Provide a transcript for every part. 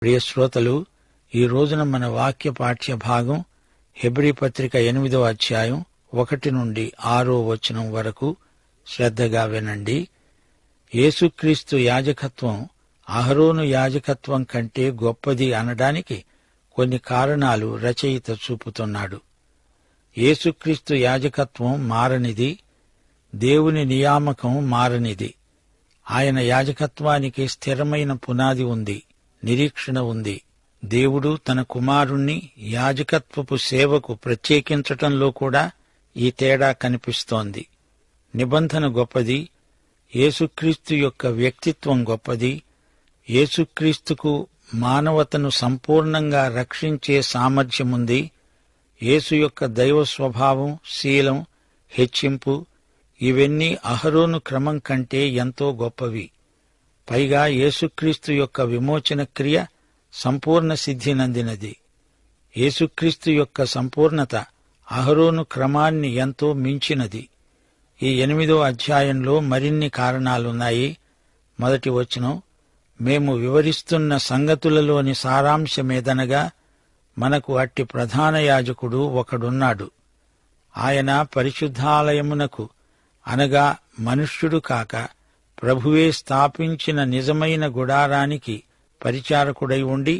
ప్రియ శ్రోతలు, ఈ రోజున మన వాక్య పాఠ్య భాగం హెబ్రీ పత్రిక 8వ అధ్యాయం 1 నుండి 6వ వచనం వరకు. శ్రద్ధగా వినండి. యేసుక్రీస్తు యాజకత్వం అహరోను యాజకత్వం కంటే గొప్పది అనడానికి కొన్ని కారణాలు రచయిత చూపుతున్నాడు. యేసుక్రీస్తు యాజకత్వం మారనిది, దేవుని నియామకం మారనిది. ఆయన యాజకత్వానికి స్థిరమైన పునాది ఉంది, నిరీక్షణ ఉంది. దేవుడు తన కుమారుణ్ణి యాజకత్వపు సేవకు ప్రత్యేకించటంలో కూడా ఈ తేడా కనిపిస్తోంది. నిబంధన గొప్పది, యేసుక్రీస్తు యొక్క వ్యక్తిత్వం గొప్పది. యేసుక్రీస్తుకు మానవతను సంపూర్ణంగా రక్షించే సామర్థ్యముంది. యేసు యొక్క దైవ స్వభావం, శీలం, హెచ్చింపు ఇవన్నీ అహరోను క్రమం కంటే ఎంతో గొప్పవి. పైగా యేసుక్రీస్తు యొక్క విమోచన క్రియ సంపూర్ణ సిద్ధి నందినది. యేసుక్రీస్తు యొక్క సంపూర్ణత అహరోను క్రమాన్ని ఎంతో మించినది. ఈ 8వ అధ్యాయంలో మరిన్ని కారణాలున్నాయి. మొదటి వచనం, మేము వివరిస్తున్న సంగతులలోని సారాంశమేదనగా, మనకు అట్టి ప్రధాన యాజకుడు ఒకడున్నాడు. ఆయన పరిశుద్ధాలయమునకు, అనగా మనుష్యుడు కాక ప్రభువే స్థాపించిన నిజమైన గుడారానికి పరిచారకుడై ఉండి,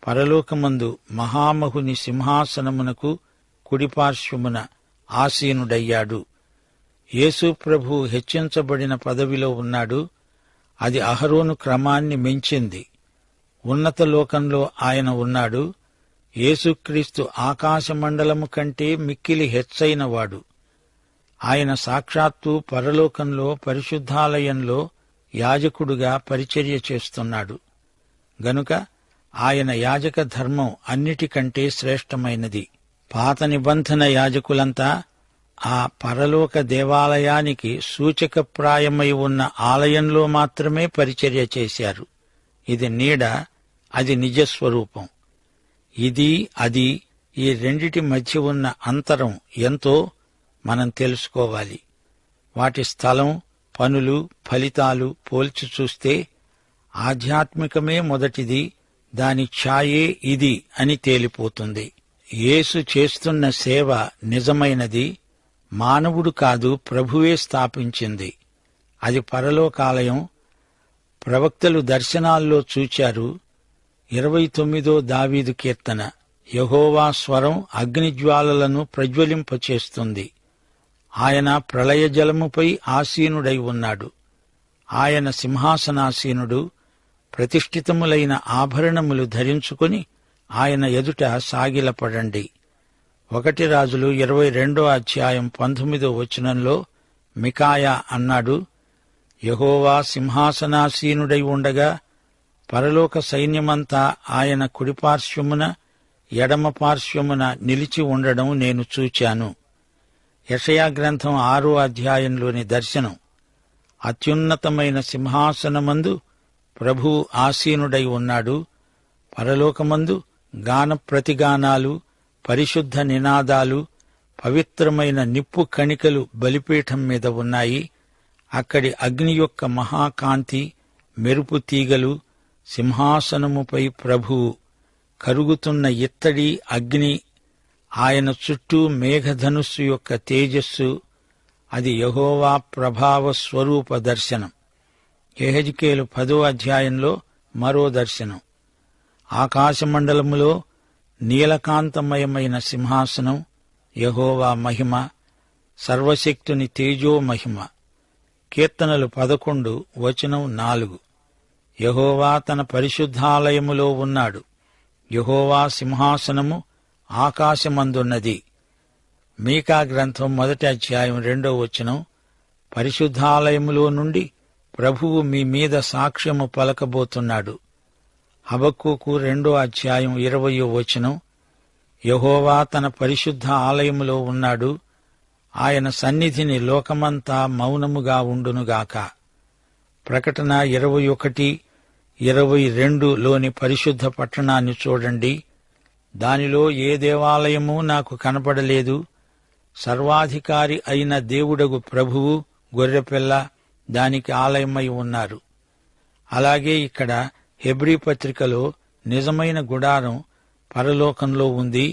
పరలోకమందు మహామహుని సింహాసనమునకు కుడిపార్శ్వమున ఆసీనుడయ్యాడు. యేసు ప్రభు హెచ్చించబడిన పదవిలో ఉన్నాడు. అది అహరోను క్రమాన్ని మించింది. ఉన్నత లోకంలో ఆయన ఉన్నాడు. యేసుక్రీస్తు ఆకాశమండలము కంటే మిక్కిలి హెచ్చైనవాడు. ఆయన సాక్షాత్తు పరలోకంలో పరిశుద్ధాలయంలో యాజకుడుగా పరిచర్య చేస్తున్నాడు. గనుక ఆయన యాజక ధర్మం అన్నిటికంటే శ్రేష్టమైనది. పాత నిబంధన యాజకులంతా ఆ పరలోక దేవాలయానికి సూచకప్రాయమై ఉన్న ఆలయంలో మాత్రమే పరిచర్య చేశారు. ఇది నీడ, అది నిజస్వరూపం. ఇది అది ఈ రెండిటి మధ్య ఉన్న అంతరం ఎంతో మనం తెలుసుకోవాలి. వాటి స్థలం, పనులు, ఫలితాలు పోల్చి చూస్తే ఆధ్యాత్మికమే మొదటిది, దాని ఛాయే ఇది అని తేలిపోతుంది. యేసు చేస్తున్న సేవ నిజమైనది, మానవుడు కాదు, ప్రభువే స్థాపించింది. అది పరలోకాలయం. ప్రవక్తలు దర్శనాల్లో చూచారు. 29వ దావీదు కీర్తన, యెహోవా స్వరం అగ్నిజ్వాలలను ప్రజ్వలింపచేస్తుంది. ఆయన ప్రళయ జలముపై ఆసీనుడై ఉన్నాడు. ఆయన సింహాసనాసీనుడు. ప్రతిష్ఠితములైన ఆభరణములు ధరించుకుని ఆయన ఎదుట సాగిలపడండి. 1 రాజులు 22వ అధ్యాయం 19వ వచనంలో మికాయా అన్నాడు, యెహోవా సింహాసనాసీనుడై ఉండగా పరలోక సైన్యమంతా ఆయన కుడిపార్శ్వమున ఎడమ పార్శ్వమున నిలిచి ఉండడం నేను చూచాను. యెషయా గ్రంథం 6వ అధ్యాయంలోని దర్శనం. అత్యున్నతమైన సింహాసనమందు ప్రభువు ఆసీనుడై ఉన్నాడు. పరలోకమందు గాన ప్రతిగానాలు, పరిశుద్ధ నినాదాలు, పవిత్రమైన నిప్పు కణికలు బలిపీఠం మీద ఉన్నాయి. అక్కడి అగ్ని యొక్క మహాకాంతి, మెరుపు తీగలు, సింహాసనముపై ప్రభువు, కరుగుతున్న ఇత్తడి అగ్ని, ఆయన చుట్టూ మేఘధనుస్సు యొక్క తేజస్సు, అది యెహోవా ప్రభావ స్వరూప దర్శనం. యెహెజ్కేలు 10వ అధ్యాయంలో మరో దర్శనం. ఆకాశమండలములో నీలకాంతమయమైన సింహాసనం, యెహోవా మహిమ, సర్వశక్తుని తేజో మహిమ. కీర్తనలు 11 వచనం 4. యెహోవా తన పరిశుద్ధాలయములో ఉన్నాడు. యెహోవా సింహాసనము ఆకాశమందున్నది. మీకా గ్రంథం 1వ అధ్యాయం 2వ వచనం, పరిశుద్ధాలయములో నుండి ప్రభువు మీ మీద సాక్ష్యము పలకబోతున్నాడు. హబక్కూకు 2వ అధ్యాయం 20వ వచనం, యెహోవా తన పరిశుద్ధ ఆలయములో ఉన్నాడు. ఆయన సన్నిధిని లోకమంతా మౌనముగా ఉండునుగాక. ప్రకటన 21, 22లోని పరిశుద్ధ పట్టణాన్ని చూడండి. దానిలో ఏ దేవాలయమూ నాకు కనపడలేదు. సర్వాధికారి అయిన దేవుడగు ప్రభువు, గొర్రెపిల్ల దానికి ఆలయమై ఉన్నారు. అలాగే ఇక్కడ హెబ్రీ పత్రికలో నిజమైన గుడారం పరలోకంలో ఉంది,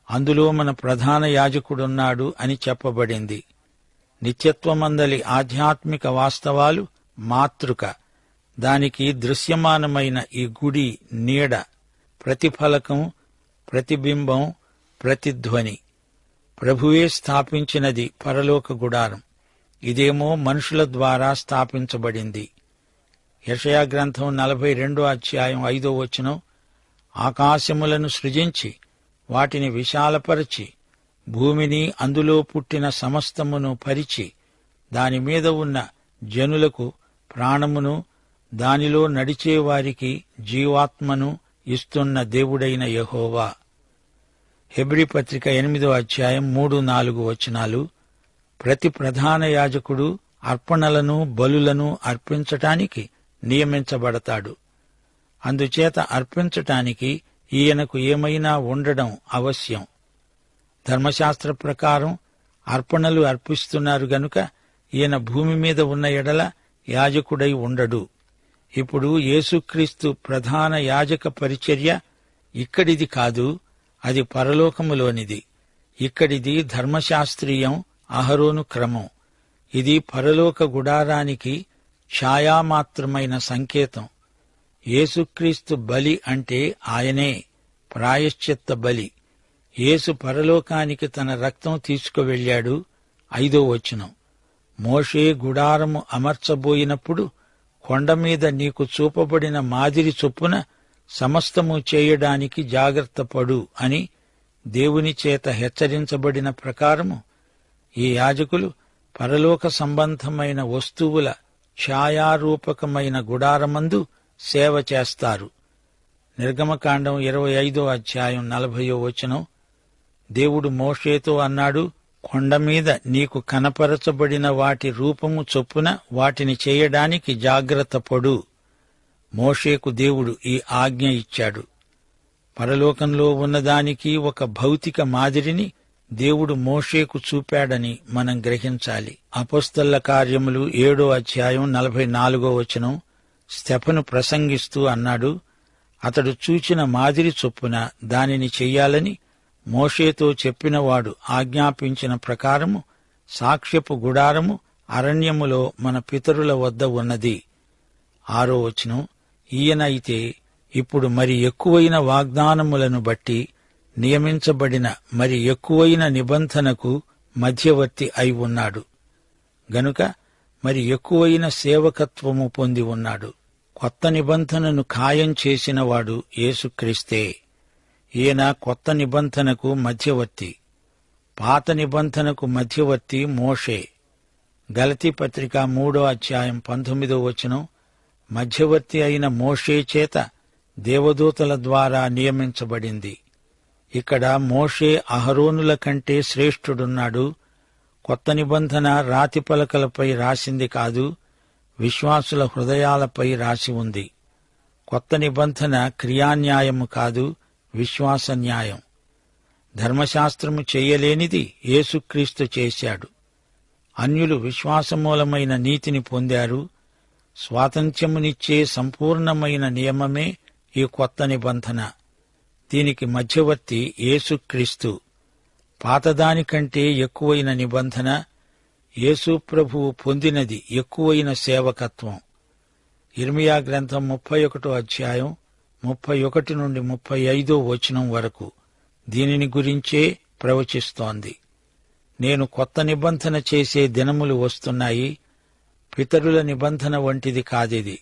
అందులో మన ప్రధాన యాజకుడున్నాడు అని చెప్పబడింది. నిత్యత్వమందలి ఆధ్యాత్మిక వాస్తవాలు మాతృక. దానికి దృశ్యమానమైన ఈ గుడి నీడ, ప్రతిఫలకం, ప్రతిబింబం, ప్రతిధ్వని. ప్రభువే స్థాపించినది పరలోక గుడారం. ఇదేమో మనుషుల ద్వారా స్థాపించబడింది. యెషయా గ్రంథం 42 అధ్యాయం 5వ వచనం, ఆకాశములను సృజించి వాటిని విశాలపరచి భూమిని అందులో పుట్టిన సమస్తమును పరిచి దానిమీద ఉన్న జనులకు ప్రాణమును దానిలో నడిచేవారికి జీవాత్మను ఇస్తున్న దేవుడైన యెహోవా. హెబ్రీ పత్రిక 8వ అధ్యాయం 3-4 వచనాలు, ప్రతి ప్రధాన యాజకుడు అర్పణలను బలులను అర్పించటానికి నియమించబడతాడు. అందుచేత అర్పించటానికి ఈయనకు ఏమైనా ఉండడం అవశ్యం. ధర్మశాస్త్ర ప్రకారం అర్పణలు అర్పిస్తున్నారు గనుక ఈయన భూమి మీద ఉన్న ఎడల యాజకుడై ఉండడు. ఇప్పుడు యేసుక్రీస్తు ప్రధాన యాజక పరిచర్య ఇక్కడిది కాదు, అది పరలోకములోనిది. ఇక్కడిది ధర్మశాస్త్రీయం, అహరోను క్రమం. ఇది పరలోక గుడారానికి ఛాయామాత్రమైన సంకేతం. యేసుక్రీస్తు బలి అంటే ఆయనే, ప్రాయశ్చిత్త బలి. యేసు పరలోకానికి తన రక్తం తీసుకువెళ్ళాడు. 5వ వచనం, మోషే గుడారము అమర్చబోయినప్పుడు కొండమీద నీకు చూపబడిన మాదిరి చొప్పున సమస్తము చేయడానికి జాగ్రత్తపడు అని దేవుని చేత హెచ్చరించబడిన ప్రకారము ఈ యాజకులు పరలోక సంబంధమైన వస్తువుల ఛాయారూపకమైన గుడారమందు సేవ చేస్తారు. నిర్గమకాండం 25వ అధ్యాయం 40వ వచనం, దేవుడు మోషేతో అన్నాడు, కొండమీద నీకు కనపరచబడిన వాటి రూపము చొప్పున వాటిని చేయడానికి జాగ్రత్తపడు. మోషేకు దేవుడు ఈ ఆజ్ఞ ఇచ్చాడు. పరలోకంలో ఉన్నదానికి ఒక భౌతిక మాదిరిని దేవుడు మోషేకు చూపాడని మనం గ్రహించాలి. అపొస్తలుల కార్యములు 7వ అధ్యాయం 44వ వచనం, స్తెఫను ప్రసంగిస్తూ అన్నాడు, అతడు చూచిన మాదిరి చొప్పున దానిని చెయ్యాలని మోషేతో చెప్పినవాడు ఆజ్ఞాపించిన ప్రకారము సాక్ష్యపు గుడారము అరణ్యములో మన పితరుల వద్ద ఉన్నది. 6వ వచనం, ఈయన అయితే ఇప్పుడు మరి ఎక్కువైన వాగ్దానములను బట్టి నియమించబడిన మరి ఎక్కువైన నిబంధనకు మధ్యవర్తి అయి ఉన్నాడు గనుక మరి ఎక్కువైన సేవకత్వము పొంది ఉన్నాడు. కొత్త నిబంధనను ఖాయం చేసినవాడు యేసుక్రీస్తే. ఈయన కొత్త నిబంధనకు మధ్యవర్తి. పాత నిబంధనకు మధ్యవర్తి మోషే. గలతీ పత్రిక 3వ అధ్యాయం 19వ వచనం, మధ్యవర్తి అయిన మోషే చేత దేవదూతల ద్వారా నియమించబడింది. ఇక్కడ మోషే అహరోనుల కంటే శ్రేష్ఠుడున్నాడు. కొత్త నిబంధన రాతి పలకలపై రాసింది కాదు, విశ్వాసుల హృదయాలపై రాసి ఉంది. కొత్త నిబంధన క్రియాన్యాయము కాదు, విశ్వాస న్యాయం. ధర్మశాస్త్రము చెయ్యలేనిది యేసుక్రీస్తు చేశాడు. అన్యులు విశ్వాసమూలమైన నీతిని పొందారు. స్వాతంత్ర్యమునిచ్చే సంపూర్ణమైన నియమమే ఈ కొత్త నిబంధన. దీనికి మధ్యవర్తి యేసుక్రీస్తు. పాతదానికంటే ఎక్కువైన నిబంధన. యేసు ప్రభువు పొందినది ఎక్కువైన సేవకత్వం. ఇర్మియా గ్రంథం 31వ అధ్యాయం 31 నుండి 35వ వచనం వరకు దీనిని గురించే ప్రవచిస్తోంది. నేను కొత్త నిబంధన చేసే దినములు వస్తున్నాయి. పితరుల నిబంధన వంటిది కాదిది.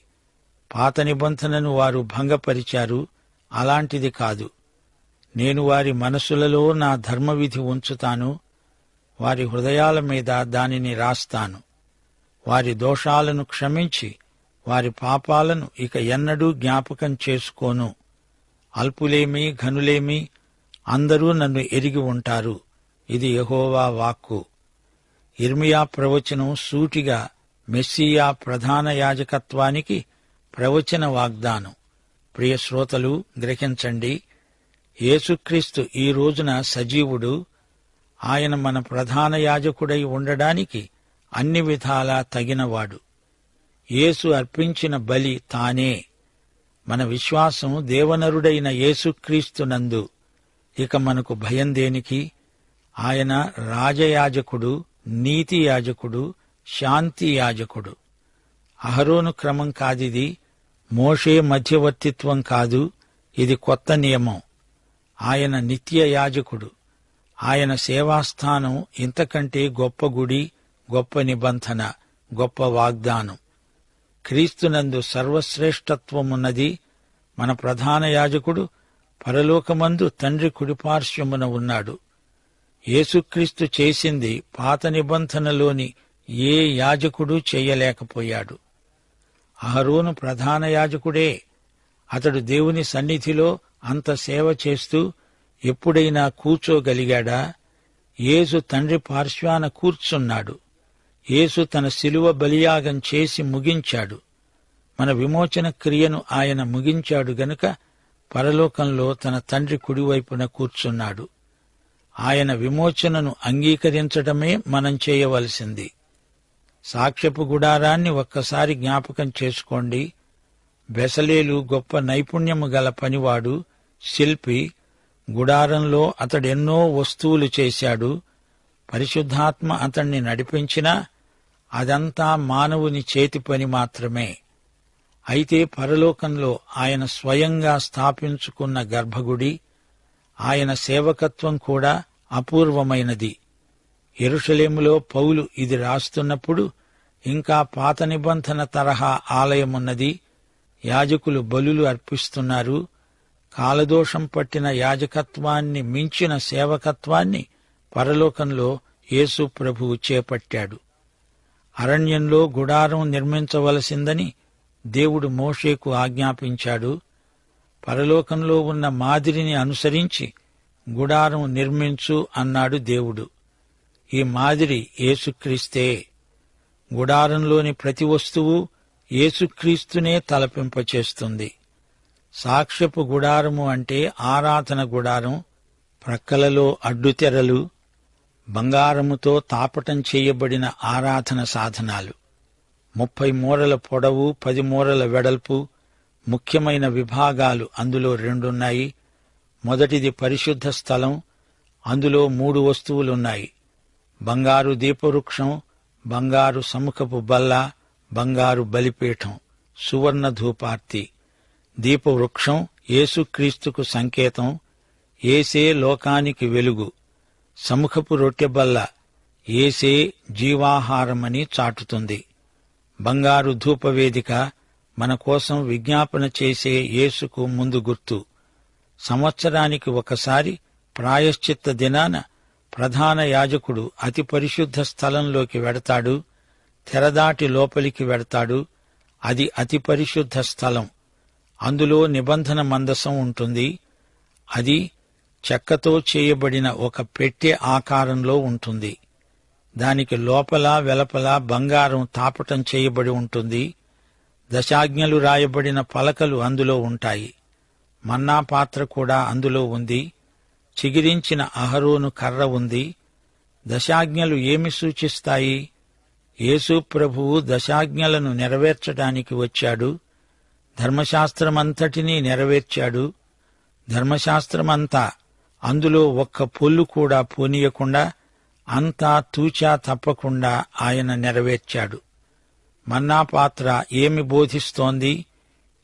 పాత నిబంధనను వారు భంగపరిచారు, అలాంటిది కాదు. నేను వారి మనసులలో నా ధర్మవిధి ఉంచుతాను, వారి హృదయాల మీద దానిని రాస్తాను. వారి దోషాలను క్షమించి వారి పాపాలను ఇక ఎన్నడూ జ్ఞాపకం చేసుకోను. అల్పులేమి ఘనులేమి అందరూ నన్ను ఎరిగి ఉంటారు. ఇది యెహోవా వాక్కు. ఇర్మియా ప్రవచనం సూటిగా మెస్సియా ప్రధాన యాజకత్వానికి ప్రవచన వాగ్దానం. ప్రియ శ్రోతలు, గ్రహించండి, యేసుక్రీస్తు ఈ రోజున సజీవుడు. ఆయన మన ప్రధాన యాజకుడై ఉండడానికి అన్ని విధాలా తగినవాడు. యేసు అర్పించిన బలి తానే. మన విశ్వాసం దేవనరుడైన యేసుక్రీస్తునందు. ఇక మనకు భయం దేనికి? ఆయన రాజయాజకుడు, నీతి యాజకుడు, శాంతి యాజకుడు. అహరోను క్రమం కాదిది, మోషే మధ్యవర్తిత్వం కాదు, ఇది కొత్త నియమం. ఆయన నిత్య యాజకుడు. ఆయన సేవాస్థానం ఇంతకంటే గొప్ప గుడి, గొప్ప నిబంధన, గొప్ప వాగ్దానం. క్రీస్తునందు సర్వశ్రేష్ఠత్వమున్నది. మన ప్రధాన యాజకుడు పరలోకమందు తండ్రి కుడిపార్శ్వమున ఉన్నాడు. యేసుక్రీస్తు చేసింది పాత నిబంధనలోని ఏ యాజకుడు చేయలేకపోయాడు. అహరోను ప్రధాన యాజకుడే. అతడు దేవుని సన్నిధిలో అంత సేవ చేస్తూ ఎప్పుడైనా కూర్చోగలిగాడా? యేసు తండ్రి పార్శ్వాన కూర్చున్నాడు. యేసు తన శిలువ బలియాగం చేసి ముగించాడు. మన విమోచన క్రియను ఆయన ముగించాడు గనుక పరలోకంలో తన తండ్రి కుడివైపున కూర్చున్నాడు. ఆయన విమోచనను అంగీకరించడమే మనం చేయవలసింది. సాక్ష్యపు గుడారాన్ని ఒక్కసారి జ్ఞాపకం చేసుకోండి. బెసలేలు గొప్ప నైపుణ్యము గల పనివాడు, శిల్పి. గుడారంలో అతడెన్నో వస్తువులు చేశాడు. పరిశుద్ధాత్మ అతణ్ణి నడిపించినా అదంతా మానవుని చేతి పని మాత్రమే. అయితే పరలోకంలో ఆయన స్వయంగా స్థాపించుకున్న గర్భగుడి, ఆయన సేవకత్వం కూడా అపూర్వమైనది. యెరూషలేములో పౌలు ఇది రాస్తున్నప్పుడు ఇంకా పాత నిబంధన తరహా ఆలయమున్నది. యాజకులు బలులు అర్పిస్తున్నారు. కాలదోషం పట్టిన యాజకత్వాన్ని మించిన సేవకత్వాన్ని పరలోకంలో యేసు ప్రభువు చేపట్టాడు. అరణ్యంలో గుడారం నిర్మించవలసిందని దేవుడు మోషేకు ఆజ్ఞాపించాడు. పరలోకంలో ఉన్న మాదిరిని అనుసరించి గుడారం నిర్మించు అన్నాడు దేవుడు. ఈ మాదిరి యేసుక్రీస్తే. గుడారంలోని ప్రతి వస్తువు యేసుక్రీస్తునే తలపింపచేస్తుంది. సాక్ష్యపు గుడారము అంటే ఆరాధన గుడారం. ప్రక్కలలో అడ్డుతెరలు, బంగారముతో తాపటం చేయబడిన ఆరాధన సాధనాలు. 30 మూరల పొడవు, 10 మూరల వెడల్పు. ముఖ్యమైన విభాగాలు అందులో 2 ఉన్నాయి. మొదటిది పరిశుద్ధ స్థలం. అందులో 3 వస్తువులున్నాయి. బంగారు దీపవృక్షం, బంగారు సముఖపు బల్ల, బంగారు బలిపీఠం, సువర్ణ ధూపార్తి. దీపవృక్షం యేసుక్రీస్తుకు సంకేతం. యేసే లోకానికి వెలుగు. సముఖపు రొట్టెబల్ల యేసే జీవాహారమని చాటుతుంది. బంగారు ధూపవేదిక మన కోసం విజ్ఞాపన చేసే యేసుకు ముందు గుర్తు. సంవత్సరానికి ఒకసారి ప్రాయశ్చిత్త దినాన ప్రధాన యాజకుడు అతి పరిశుద్ధ స్థలంలోకి వెడతాడు. తెరదాటి లోపలికి వెడతాడు. అది అతి పరిశుద్ధ స్థలం. అందులో నిబంధన మందసం ఉంటుంది. అది చెక్కతో చేయబడిన ఒక పెట్టె ఆకారంలో ఉంటుంది. దానికి లోపల వెలపల బంగారం తాపటం చేయబడి ఉంటుంది. దశాజ్ఞలు రాయబడిన పలకలు అందులో ఉంటాయి. మన్నా పాత్ర కూడా అందులో ఉంది. చిగిరించిన అహరోను కర్ర ఉంది. దశాజ్ఞలు ఏమి సూచిస్తాయి? యేసు ప్రభువు దశాజ్ఞలను నెరవేర్చడానికి వచ్చాడు. ధర్మశాస్త్రమంతటినీ నెరవేర్చాడు. ధర్మశాస్త్రమంతా, అందులో ఒక్క పొల్లు కూడా పోనీయకుండా అంతా తూచా తప్పకుండా ఆయన నెరవేర్చాడు. మన్నా పాత్ర ఏమి బోధిస్తోంది?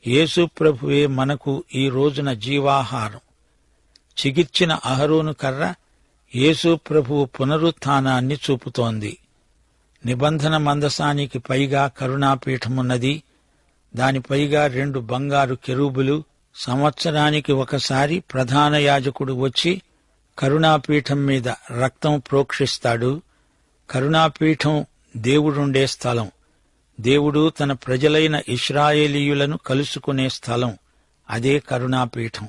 యేసు ప్రభువే మనకు ఈ రోజున జీవాహారం. చిగిర్చిన అహరోను కర్ర యేసు ప్రభువు పునరుత్థానాన్ని చూపుతోంది. నిబంధన మందసానికి పైగా కరుణాపీఠమున్నది. దానిపైగా 2 బంగారు కెరూబులు. సంవత్సరానికి ఒకసారి ప్రధాన యాజకుడు వచ్చి కరుణాపీఠం మీద రక్తం ప్రోక్షిస్తాడు. కరుణాపీఠం దేవుడుండే స్థలం. దేవుడు తన ప్రజలైన ఇశ్రాయేలీయులను కలుసుకునే స్థలం. అదే కరుణాపీఠం.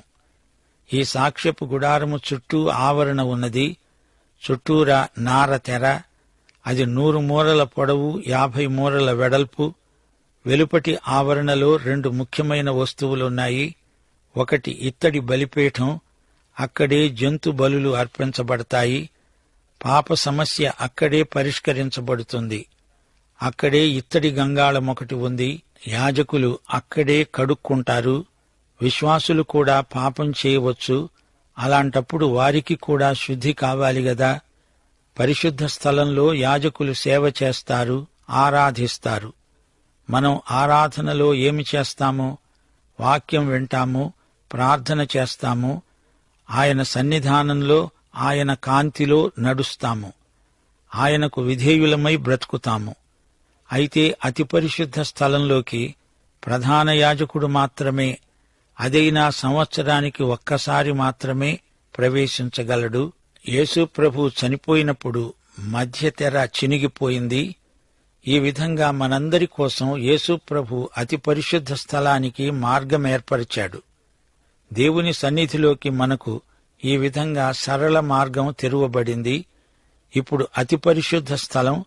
ఈ సాక్ష్యపు గుడారము చుట్టూ ఆవరణ ఉన్నది. చుట్టూరా నార తెర. అది 100 మూరల పొడవు, 50 మూరల వెడల్పు. వెలుపటి ఆవరణలో 2 ముఖ్యమైన వస్తువులున్నాయి. ఒకటి ఇత్తడి బలిపీఠం. అక్కడే జంతు బలులు అర్పించబడతాయి. పాప సమస్య అక్కడే పరిష్కరించబడుతుంది. అక్కడే ఇత్తడి గంగాళమొకటి ఉంది. యాజకులు అక్కడే కడుక్కుంటారు. విశ్వాసులు కూడా పాపం చేయవచ్చు. అలాంటప్పుడు వారికి కూడా శుద్ధి కావాలి గదా. పరిశుద్ధ స్థలంలో యాజకులు సేవ చేస్తారు, ఆరాధిస్తారు. మనం ఆరాధనలో ఏమి చేస్తామో, వాక్యం వింటాము, ప్రార్థన చేస్తాము, ఆయన సన్నిధానంలో ఆయన కాంతిలో నడుస్తాము, ఆయనకు విధేయులమై బ్రతుకుతాము. అయితే అతి పరిశుద్ధ స్థలంలోకి ప్రధాన యాజకుడు మాత్రమే, అదైనా సంవత్సరానికి ఒక్కసారి మాత్రమే ప్రవేశించగలడు. యేసు ప్రభు చనిపోయినప్పుడు మధ్య తెర చినిగిపోయింది. ఈ విధంగా మనందరి కోసం యేసు ప్రభు అతి పరిశుద్ధ స్థలానికి మార్గం ఏర్పరిచాడు. దేవుని సన్నిధిలోకి మనకు ఈ విధంగా సరళ మార్గం తెరువబడింది. ఇప్పుడు అతి పరిశుద్ధ స్థలం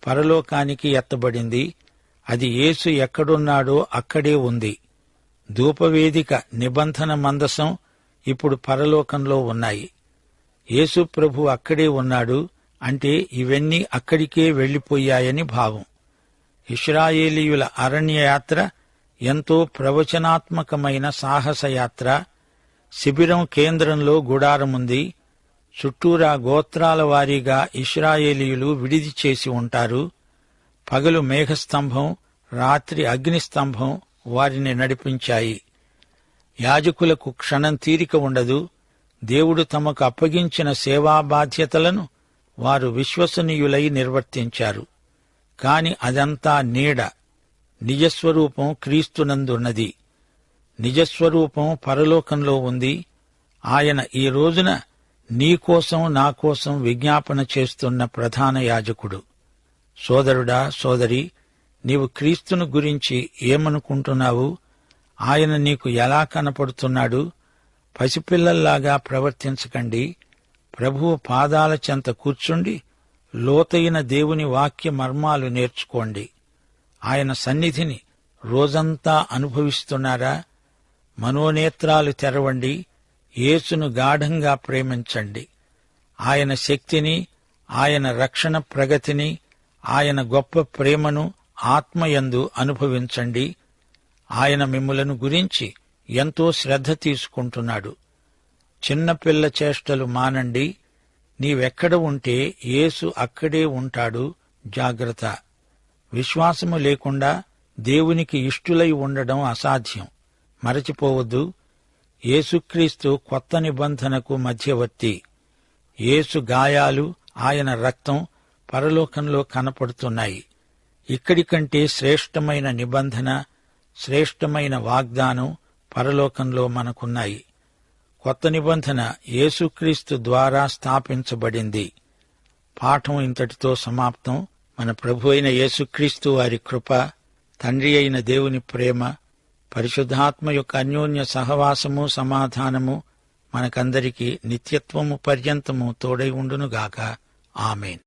పరలోకానికి ఎత్తబడింది. అది యేసు ఎక్కడున్నాడో అక్కడే ఉంది. ధూపవేదిక, నిబంధన మందసం ఇప్పుడు పరలోకంలో ఉన్నాయి. యేసు ప్రభు అక్కడే ఉన్నాడు అంటే ఇవన్నీ అక్కడికే వెళ్లిపోయాయని భావం. ఇశ్రాయేలీయుల అరణ్యయాత్ర ఎంతో ప్రవచనాత్మకమైన సాహసయాత్ర. శిబిరం కేంద్రంలో గుడారముంది. చుట్టూరా గోత్రాల వారీగా ఇశ్రాయేలీయులు విడిది చేసి ఉంటారు. పగలు మేఘస్తంభం, రాత్రి అగ్నిస్తంభం వారిని నడిపించాయి. యాజకులకు క్షణం తీరిక ఉండదు. దేవుడు తమకు అప్పగించిన సేవా బాధ్యతలను వారు విశ్వసనీయులై నిర్వర్తించారు. కాని అదంతా నీడ. నిజస్వరూపం క్రీస్తునందున్నది. నిజస్వరూపం పరలోకంలో ఉంది. ఆయన ఈ రోజున నీకోసం నాకోసం విజ్ఞాపన చేస్తున్న ప్రధాన యాజకుడు. సోదరుడా, సోదరి, నీవు క్రీస్తును గురించి ఏమనుకుంటున్నావు? ఆయన నీకు ఎలా కనపడుతున్నాడు? పసిపిల్లల్లాగా ప్రవర్తించకండి. ప్రభువు పాదాల చెంత కూర్చుండి లోతైన దేవుని వాక్య మర్మాలు నేర్చుకోండి. ఆయన సన్నిధిని రోజంతా అనుభవిస్తున్నారా? మనోనేత్రాలు తెరవండి. యేసును గాఢంగా ప్రేమించండి. ఆయన శక్తిని, ఆయన రక్షణ ప్రగతిని, ఆయన గొప్ప ప్రేమను ఆత్మయందు అనుభవించండి. ఆయన మిమ్ములను గురించి ఎంతో శ్రద్ధ తీసుకుంటున్నాడు. చిన్నపిల్ల చేష్టలు మానండి. నీవెక్కడ ఉంటే యేసు అక్కడే ఉంటాడు. జాగ్రత్త. విశ్వాసము లేకుండా దేవునికి ఇష్టులై ఉండడం అసాధ్యం. మరచిపోవద్దు, యేసుక్రీస్తు కొత్త నిబంధనకు మధ్యవర్తి. యేసు గాయాలు, ఆయన రక్తం పరలోకంలో కనపడుతున్నాయి. ఇక్కడి కంటే శ్రేష్టమైన నిబంధన, శ్రేష్టమైన వాగ్దానం పరలోకంలో మనకున్నాయి. కొత్త నిబంధన యేసుక్రీస్తు ద్వారా స్థాపించబడింది. పాఠం ఇంతటితో సమాప్తం. మన ప్రభు అయిన యేసుక్రీస్తు వారి కృప, తండ్రి అయిన దేవుని ప్రేమ, పరిశుద్ధాత్మ యొక్క అన్యోన్య సహవాసము, సమాధానము మనకందరికీ నిత్యత్వము పర్యంతము తోడై ఉండునుగాక. ఆమేన్.